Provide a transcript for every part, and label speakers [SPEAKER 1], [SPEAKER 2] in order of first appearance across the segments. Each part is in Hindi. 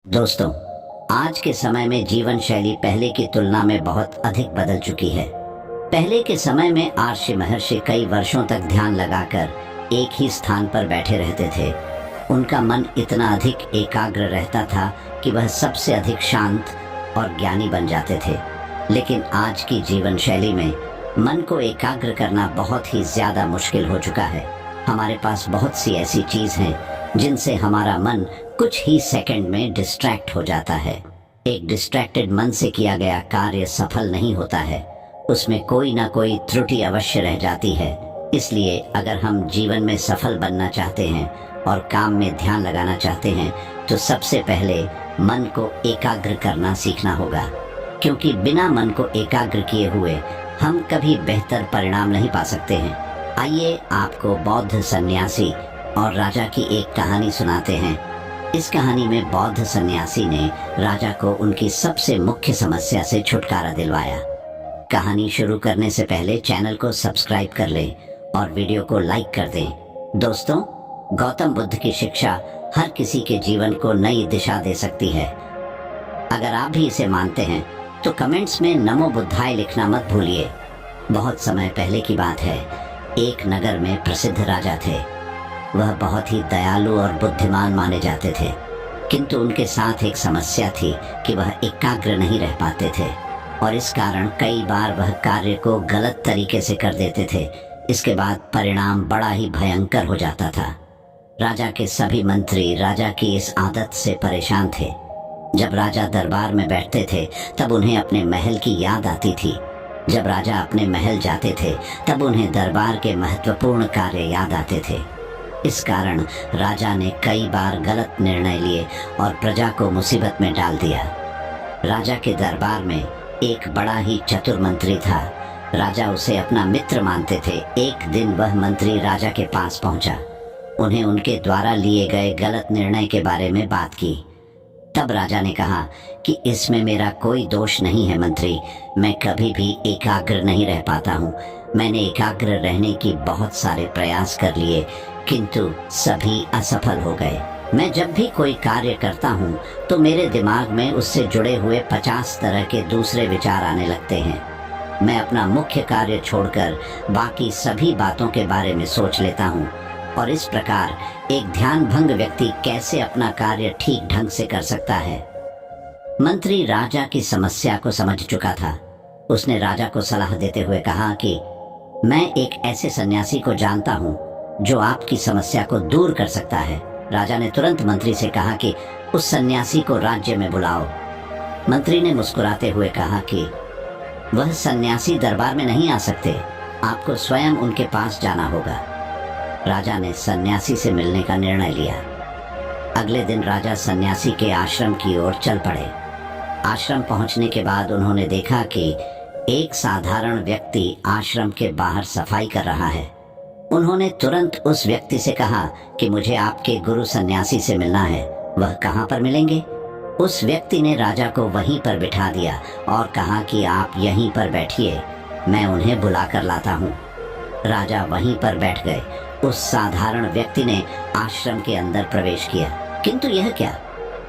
[SPEAKER 1] दोस्तों, आज के समय में जीवन शैली पहले की तुलना में बहुत अधिक बदल चुकी है। पहले के समय में आर्षि महर्षि कई वर्षों तक ध्यान लगाकर एक ही स्थान पर बैठे रहते थे। उनका मन इतना अधिक एकाग्र रहता था कि वह सबसे अधिक शांत और ज्ञानी बन जाते थे। लेकिन आज की जीवन शैली में मन को एकाग्र करना बहुत ही ज्यादा मुश्किल हो चुका है। हमारे पास बहुत सी ऐसी चीज हैं जिनसे हमारा मन कुछ ही सेकंड में डिस्ट्रैक्ट हो जाता है। एक डिस्ट्रैक्टेड मन से किया गया कार्य सफल नहीं होता है, उसमें कोई ना कोई त्रुटि अवश्य रह जाती है। इसलिए अगर हम जीवन में सफल बनना चाहते हैं और काम में ध्यान लगाना चाहते हैं तो सबसे पहले मन को एकाग्र करना सीखना होगा, क्योंकि बिना मन को एकाग्र किए हुए हम कभी बेहतर परिणाम नहीं पा सकते हैं। आइए आपको बौद्ध सन्यासी और राजा की एक कहानी सुनाते हैं। इस कहानी में बौद्ध सन्यासी ने राजा को उनकी सबसे मुख्य समस्या से छुटकारा दिलवाया। कहानी शुरू करने से पहले चैनल को सब्सक्राइब कर लें और वीडियो को लाइक कर दें। दोस्तों, गौतम बुद्ध की शिक्षा हर किसी के जीवन को नई दिशा दे सकती है। अगर आप भी इसे मानते हैं तो कमेंट्स में नमो बुद्धाय लिखना मत भूलिए। बहुत समय पहले की बात है, एक नगर में प्रसिद्ध राजा थे। वह बहुत ही दयालु और बुद्धिमान माने जाते थे, किंतु उनके साथ एक समस्या थी कि वह एकाग्र नहीं रह पाते थे और इस कारण कई बार वह कार्य को गलत तरीके से कर देते थे। इसके बाद परिणाम बड़ा ही भयंकर हो जाता था। राजा के सभी मंत्री राजा की इस आदत से परेशान थे। जब राजा दरबार में बैठते थे तब उन्हें अपने महल की याद आती थी। जब राजा अपने महल जाते थे तब उन्हें दरबार के महत्वपूर्ण कार्य याद आते थे। इस कारण राजा ने कई बार गलत निर्णय लिए और प्रजा को मुसीबत में डाल दिया। राजा के दरबार में एक बड़ा ही चतुर मंत्री था। राजा उसे अपना मित्र मानते थे। एक दिन वह मंत्री राजा के पास पहुंचा। उन्हें उनके द्वारा लिए गए गलत निर्णय के बारे में बात की। तब राजा ने कहा कि इसमें मेरा कोई दोष नहीं है मंत्री, मैं कभी भी एकाग्र नहीं रह पाता हूँ। मैंने एकाग्र रहने की बहुत सारे प्रयास कर लिए, किंतु सभी असफल हो गए। मैं जब भी कोई कार्य करता हूँ तो मेरे दिमाग में उससे जुड़े हुए 50 तरह के दूसरे विचार आने लगते हैं। मैं अपना मुख्य कार्य छोड़कर बाकी सभी बातों के बारे में सोच लेता हूँ और इस प्रकार एक ध्यान भंग व्यक्ति कैसे अपना कार्य ठीक ढंग से कर सकता है। मंत्री राजा की समस्या को समझ चुका था। उसने राजा को सलाह देते हुए कहा कि मैं एक ऐसे सन्यासी को जानता हूँ जो आपकी समस्या को दूर कर सकता है। राजा ने तुरंत मंत्री से कहा कि उस सन्यासी को राज्य में बुलाओ। मंत्री ने मुस्कुराते हुए कहा कि वह सन्यासी दरबार में नहीं आ सकते, आपको स्वयं उनके पास जाना होगा। राजा ने सन्यासी से मिलने का निर्णय लिया। अगले दिन राजा सन्यासी के आश्रम की ओर चल पड़े। आश्रम पहुंचने के बाद उन्होंने देखा कि एक साधारण व्यक्ति आश्रम के बाहर सफाई कर रहा है। उन्होंने तुरंत उस व्यक्ति से कहा कि मुझे आपके गुरु सन्यासी से मिलना है, वह कहाँ पर मिलेंगे? उस व्यक्ति ने राजा को वहीं पर बिठा दिया और कहा कि आप यहीं पर बैठिए, मैं उन्हें बुला कर लाता हूँ। राजा वहीं पर बैठ गए। उस साधारण व्यक्ति ने आश्रम के अंदर प्रवेश किया, किंतु यह क्या,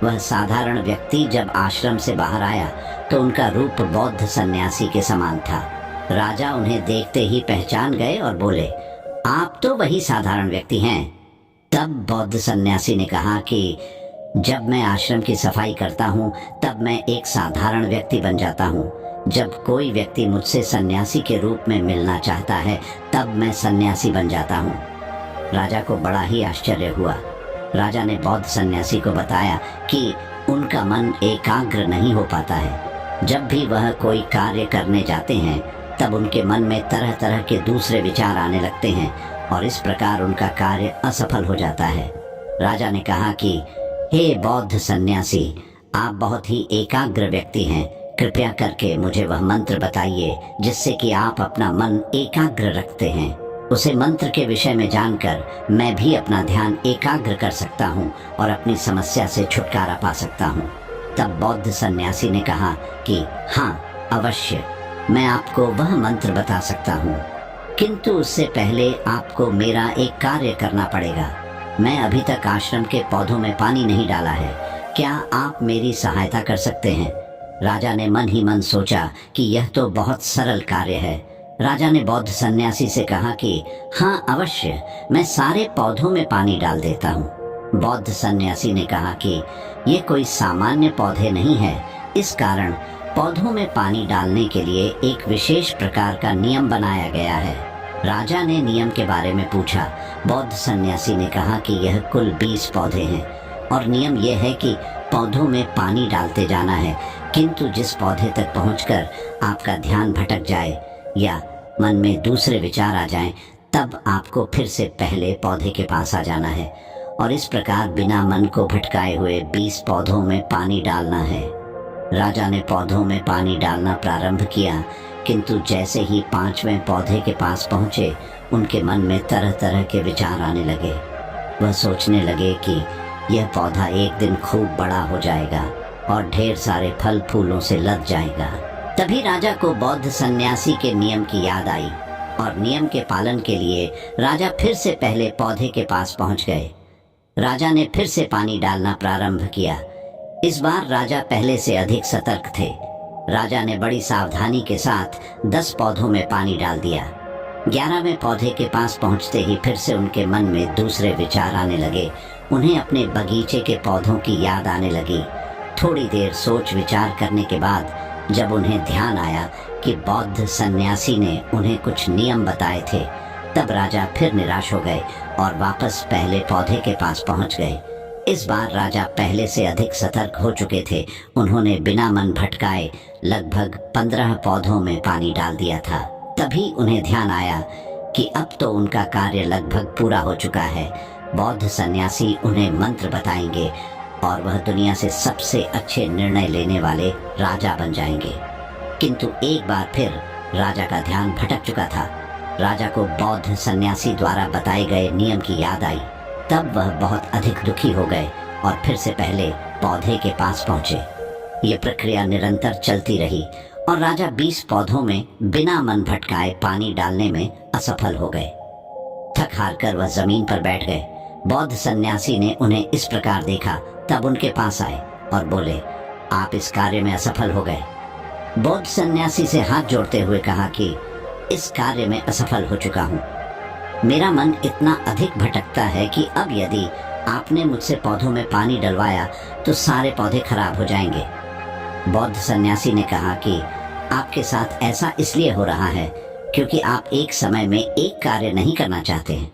[SPEAKER 1] वह साधारण व्यक्ति जब आश्रम से बाहर आया तो उनका रूप बौद्ध सन्यासी के समान था। राजा उन्हें देखते ही पहचान गए और बोले, आप तो वही साधारण व्यक्ति हैं। तब बौद्ध सन्यासी ने कहा कि जब मैं आश्रम की सफाई करता हूँ तब मैं एक साधारण व्यक्ति बन जाता हूँ। जब कोई व्यक्ति मुझसे सन्यासी के रूप में मिलना चाहता है तब मैं सन्यासी बन जाता हूँ। राजा को बड़ा ही आश्चर्य हुआ। राजा ने बौद्ध सन्यासी को बताया कि उनका मन एकाग्र नहीं हो पाता है। जब भी वह कोई कार्य करने जाते हैं तब उनके मन में तरह तरह के दूसरे विचार आने लगते हैं और इस प्रकार उनका कार्य असफल हो जाता है। राजा ने कहा कि हे बौद्ध सन्यासी, आप बहुत ही एकाग्र व्यक्ति हैं, कृपया करके मुझे वह मंत्र बताइए जिससे कि आप अपना मन एकाग्र रखते हैं। उसे मंत्र के विषय में जानकर मैं भी अपना ध्यान एकाग्र कर सकता हूँ और अपनी समस्या से छुटकारा पा सकता हूँ। तब बौद्ध सन्यासी ने कहा कि हाँ अवश्य, मैं आपको वह मंत्र बता सकता हूँ, किंतु उससे पहले आपको मेरा एक कार्य करना पड़ेगा। मैं अभी तक आश्रम के पौधों में पानी नहीं डाला है। क्या आप मेरी सहायता कर सकते हैं? राजा ने मन ही मन सोचा कि यह तो बहुत सरल कार्य है। राजा ने बौद्ध सन्यासी से कहा कि हाँ अवश्य, मैं सारे पौधों में पानी डाल देता हूँ। बौद्ध सन्यासी ने कहा कि ये कोई सामान्य पौधे नहीं है, इस कारण पौधों में पानी डालने के लिए एक विशेष प्रकार का नियम बनाया गया है। राजा ने नियम के बारे में पूछा। बौद्ध सन्यासी ने कहा कि यह कुल 20 पौधे हैं और नियम यह है कि पौधों में पानी डालते जाना है, किंतु जिस पौधे तक पहुंचकर आपका ध्यान भटक जाए या मन में दूसरे विचार आ जाएं, तब आपको फिर से पहले पौधे के पास आ जाना है और इस प्रकार बिना मन को भटकाए हुए 20 पौधों में पानी डालना है। राजा ने पौधों में पानी डालना प्रारंभ किया, किंतु जैसे ही 5वें पौधे के पास पहुंचे, उनके मन में तरह तरह के विचार आने लगे। वह सोचने लगे कि यह पौधा एक दिन खूब बड़ा हो जाएगा और ढेर सारे फल फूलों से लद जाएगा। तभी राजा को बौद्ध सन्यासी के नियम की याद आई और नियम के पालन के लिए राजा फिर से पहले पौधे के पास पहुंच गए। राजा ने फिर से पानी डालना प्रारंभ किया। इस बार राजा पहले से अधिक सतर्क थे। राजा ने बड़ी सावधानी के साथ 10 पौधों में पानी डाल दिया। 11वें पौधे के पास पहुंचते ही फिर से उनके मन में दूसरे विचार आने लगे। उन्हें अपने बगीचे के पौधों की याद आने लगी। थोड़ी देर सोच विचार करने के बाद जब उन्हें ध्यान आया कि बौद्ध सन्यासी ने उन्हें कुछ नियम बताए थे, तब राजा फिर निराश हो गए और वापस पहले पौधे के पास पहुंच गए। इस बार राजा पहले से अधिक सतर्क हो चुके थे। उन्होंने बिना मन भटकाए लगभग 15 पौधों में पानी डाल दिया था। तभी उन्हें ध्यान आया कि अब तो उनका कार्य लगभग पूरा हो चुका है। बौद्ध सन्यासी उन्हें मंत्र बताएंगे और वह दुनिया से सबसे अच्छे निर्णय लेने वाले राजा बन जाएंगे। किंतु एक बार फिर राजा का ध्यान भटक चुका था। राजा को बौद्ध सन्यासी द्वारा बताए गए नियम की याद आई। तब वह बहुत अधिक दुखी हो गए और फिर से पहले पौधे के पास पहुंचे। ये प्रक्रिया निरंतर चलती रही और राजा 20 पौधों में बिना मन भटकाए पानी डालने में असफल हो गए। थक हार कर वह जमीन पर बैठ गए। बौद्ध सन्यासी ने उन्हें इस प्रकार देखा, तब उनके पास आए और बोले, आप इस कार्य में असफल हो गए। बौद्ध सन्यासी से हाथ जोड़ते हुए कहा कि इस कार्य में असफल हो चुका हूँ। मेरा मन इतना अधिक भटकता है कि अब यदि आपने मुझसे पौधों में पानी डलवाया तो सारे पौधे खराब हो जाएंगे। बौद्ध सन्यासी ने कहा कि आपके साथ ऐसा इसलिए हो रहा है क्योंकि आप एक समय में एक कार्य नहीं करना चाहते हैं।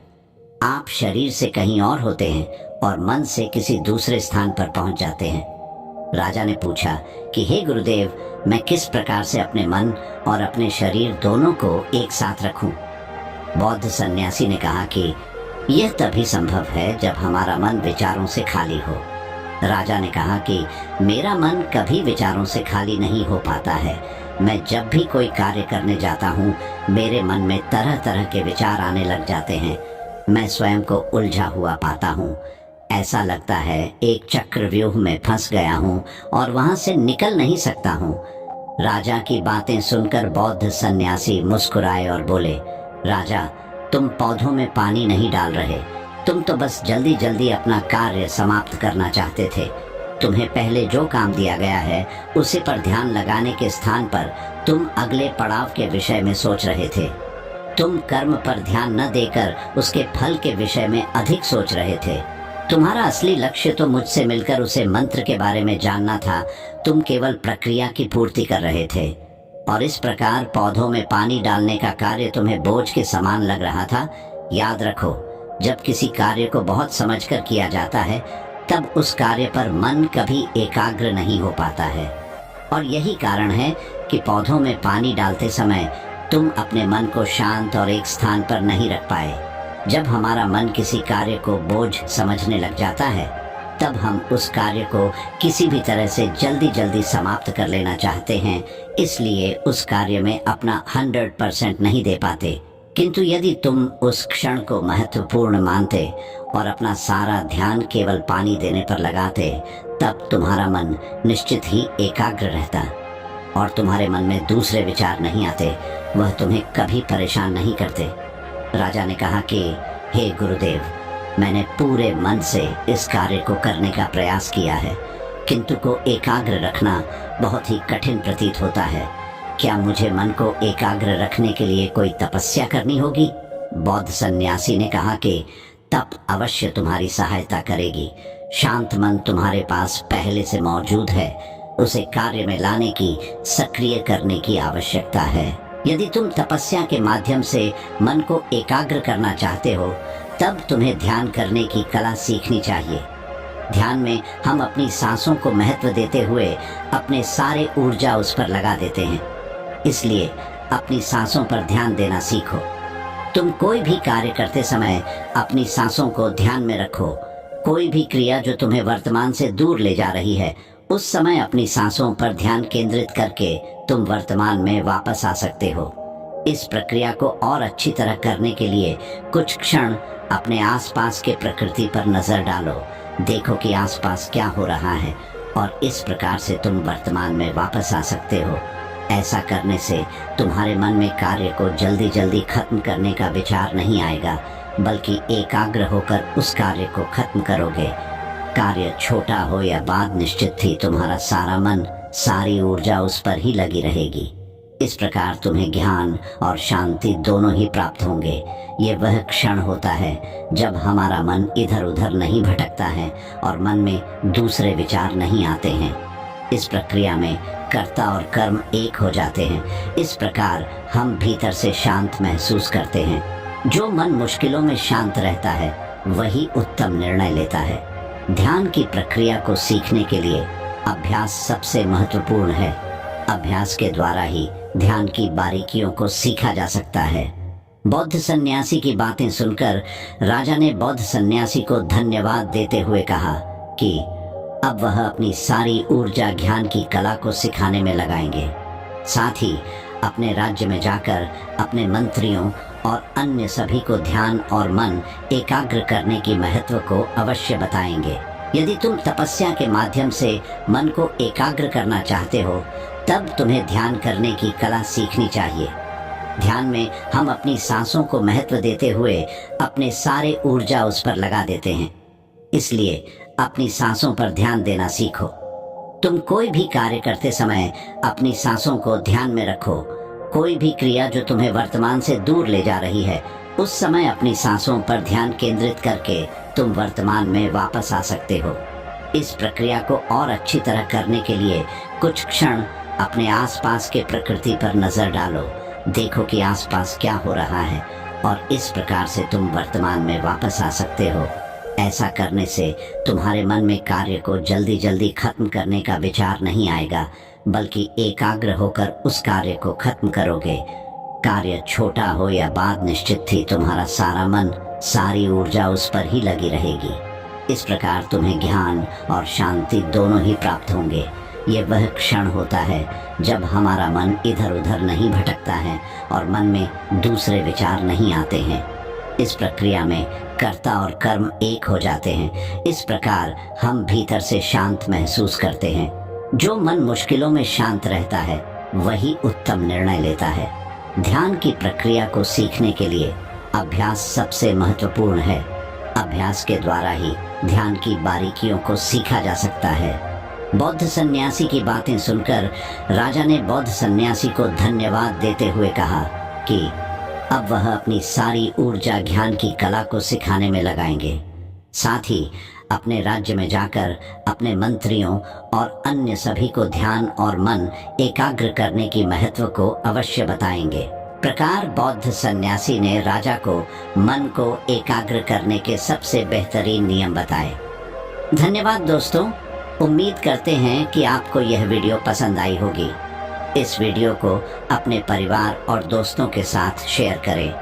[SPEAKER 1] आप शरीर से कहीं और होते हैं और मन से किसी दूसरे स्थान पर पहुंच जाते हैं। राजा ने पूछा कि हे गुरुदेव, मैं किस प्रकार से अपने मन और अपने शरीर दोनों को एक साथ रखूं? बौद्ध सन्यासी ने कहा कि यह तभी संभव है जब हमारा मन विचारों से खाली हो। राजा ने कहा कि मेरा मन कभी विचारों से खाली नहीं हो पाता है। मैं जब भी कोई कार्य करने जाता हूँ, मेरे मन में तरह तरह के विचार आने लग जाते हैं। मैं स्वयं को उलझा हुआ पाता हूँ। ऐसा लगता है एक चक्रव्यूह में फंस गया हूँ और वहाँ से निकल नहीं सकता हूँ। राजा की बातें सुनकर बौद्ध सन्यासी मुस्कुराए और बोले, राजा, तुम पौधों में पानी नहीं डाल रहे, तुम तो बस जल्दी जल्दी अपना कार्य समाप्त करना चाहते थे। तुम्हें पहले जो काम दिया गया है उसी पर ध्यान लगाने के स्थान पर तुम अगले पड़ाव के विषय में सोच रहे थे। तुम कर्म पर ध्यान न देकर उसके फल के विषय में अधिक सोच रहे थे। तुम्हारा असली लक्ष्य तो मुझसे मिलकर उसे मंत्र के बारे में जानना था। तुम केवल प्रक्रिया की पूर्ति कर रहे थे और इस प्रकार पौधों में पानी डालने का कार्य तुम्हें बोझ के समान लग रहा था। याद रखो, जब किसी कार्य को बहुत समझकर किया जाता है तब उस कार्य पर मन कभी एकाग्र नहीं हो पाता है। और यही कारण है कि पौधों में पानी डालते समय तुम अपने मन को शांत और एक स्थान पर नहीं रख पाए। जब हमारा मन किसी कार्य को बोझ समझने लग जाता है, तब हम उस कार्य को किसी भी तरह से जल्दी जल्दी समाप्त कर लेना चाहते हैं, इसलिए उस कार्य में अपना 100% नहीं दे पाते। किंतु यदि तुम उस क्षण को महत्वपूर्ण मानते और अपना सारा ध्यान केवल पानी देने पर लगाते, तब तुम्हारा मन निश्चित ही एकाग्र रहता और तुम्हारे मन में दूसरे विचार नहीं आते। वह तुम्हें कभी परेशान नहीं करते। राजा ने कहा कि हे गुरुदेव, मैंने पूरे मन से इस कार्य को करने का प्रयास किया है, किंतु को एकाग्र रखना बहुत ही कठिन प्रतीत होता है। क्या मुझे मन को एकाग्र रखने के लिए कोई तपस्या करनी होगी? बौद्ध सन्यासी ने कहा कि तप अवश्य तुम्हारी सहायता करेगी। शांत मन तुम्हारे पास पहले से मौजूद है, उसे कार्य में लाने की, सक्रिय करने की आवश्यकता है। यदि तुम तपस्या के माध्यम से मन को एकाग्र करना चाहते हो, तब तुम्हें ध्यान करने की कला सीखनी चाहिए। ध्यान में हम अपनी सांसों को महत्व देते हुए अपने सारे ऊर्जा उस पर लगा देते हैं। इसलिए अपनी सांसों पर ध्यान देना सीखो। तुम कोई भी कार्य करते समय अपनी सांसों को ध्यान में रखो। कोई भी क्रिया जो तुम्हें वर्तमान से दूर ले जा रही है, उस समय अपनी सांसों पर ध्यान केंद्रित करके तुम वर्तमान में वापस आ सकते हो। इस प्रक्रिया को और अच्छी तरह करने के लिए कुछ क्षण अपने आसपास के प्रकृति पर नजर डालो। देखो कि आसपास क्या हो रहा है और इस प्रकार से तुम वर्तमान में वापस आ सकते हो। ऐसा करने से तुम्हारे मन में कार्य को जल्दी जल्दी खत्म करने का विचार नहीं आएगा, बल्कि एकाग्र होकर उस कार्य को खत्म करोगे। कार्य छोटा हो या बात निश्चित थी, तुम्हारा सारा मन, सारी ऊर्जा उस पर ही लगी रहेगी। इस प्रकार तुम्हें ज्ञान और शांति दोनों ही प्राप्त होंगे। ये वह क्षण होता है जब हमारा मन इधर उधर नहीं भटकता है और मन में दूसरे विचार नहीं आते हैं। इस प्रक्रिया में कर्ता और कर्म एक हो जाते हैं। इस प्रकार हम भीतर से शांत महसूस करते हैं। जो मन मुश्किलों में शांत रहता है, वही उत्तम निर्णय लेता है। ध्यान की प्रक्रिया को सीखने के लिए अभ्यास सबसे महत्वपूर्ण है। अभ्यास के द्वारा ही ध्यान की बारीकियों को सीखा जा सकता है। बौद्ध सन्यासी की बातें सुनकर राजा ने बौद्ध सन्यासी को धन्यवाद देते हुए कहा कि अब वह अपनी सारी ऊर्जा ज्ञान की कला को सिखाने में लगाएंगे। साथ ही अपने राज्य में जाकर अपने मंत्रियों और अन्य सभी को ध्यान और मन एकाग्र करने की महत्व को अवश्य बताएंगे। यदि तुम तपस्या के माध्यम से मन को एकाग्र करना चाहते हो, तब तुम्हें ध्यान करने की कला सीखनी चाहिए। ध्यान में हम अपनी सांसों को महत्व देते हुए अपने सारे ऊर्जा उस पर लगा देते हैं। इसलिए अपनी सांसों पर ध्यान देना सीखो। तुम कोई भी कार्य करते समय अपनी सांसों को ध्यान में रखो। कोई भी क्रिया जो तुम्हें वर्तमान से दूर ले जा रही है, उस समय अपनी सांसों पर ध्यान केंद्रित करके तुम वर्तमान में वापस आ सकते हो। इस प्रक्रिया को और अच्छी तरह करने के लिए कुछ क्षण अपने आसपास के प्रकृति पर नजर डालो। देखो कि आसपास क्या हो रहा है और इस प्रकार से तुम वर्तमान में वापस आ सकते हो। ऐसा करने से तुम्हारे मन में कार्य को जल्दी जल्दी खत्म करने का विचार नहीं आएगा, बल्कि एकाग्र होकर उस कार्य को खत्म करोगे। कार्य छोटा हो या बात निश्चित थी, तुम्हारा सारा मन, सारी ऊर्जा उस पर ही लगी रहेगी। इस प्रकार तुम्हें ज्ञान और शांति दोनों ही प्राप्त होंगे। ये वह क्षण होता है जब हमारा मन इधर उधर नहीं भटकता है और मन में दूसरे विचार नहीं आते हैं। इस प्रक्रिया में कर्ता और कर्म एक हो जाते हैं। इस प्रकार हम भीतर से शांत महसूस करते हैं। जो मन मुश्किलों में शांत रहता है, वही उत्तम निर्णय लेता है। ध्यान की प्रक्रिया को सीखने के लिए अभ्यास सबसे महत्वपूर्ण है। अभ्यास के द्वारा ही ध्यान की बारीकियों को सीखा जा सकता है। बौद्ध सन्यासी की बातें सुनकर राजा ने बौद्ध सन्यासी को धन्यवाद देते हुए कहा कि अब वह अपनी सारी ऊर्जा ज्ञान की कला को सिखाने में लगाएंगे। साथ ही अपने राज्य में जाकर अपने मंत्रियों और अन्य सभी को ध्यान और मन एकाग्र करने की महत्व को अवश्य बताएंगे। प्रकार बौद्ध सन्यासी ने राजा को मन को एकाग्र करने के सबसे बेहतरीन नियम बताए। धन्यवाद दोस्तों, उम्मीद करते हैं कि आपको यह वीडियो पसंद आई होगी। इस वीडियो को अपने परिवार और दोस्तों के साथ शेयर करें।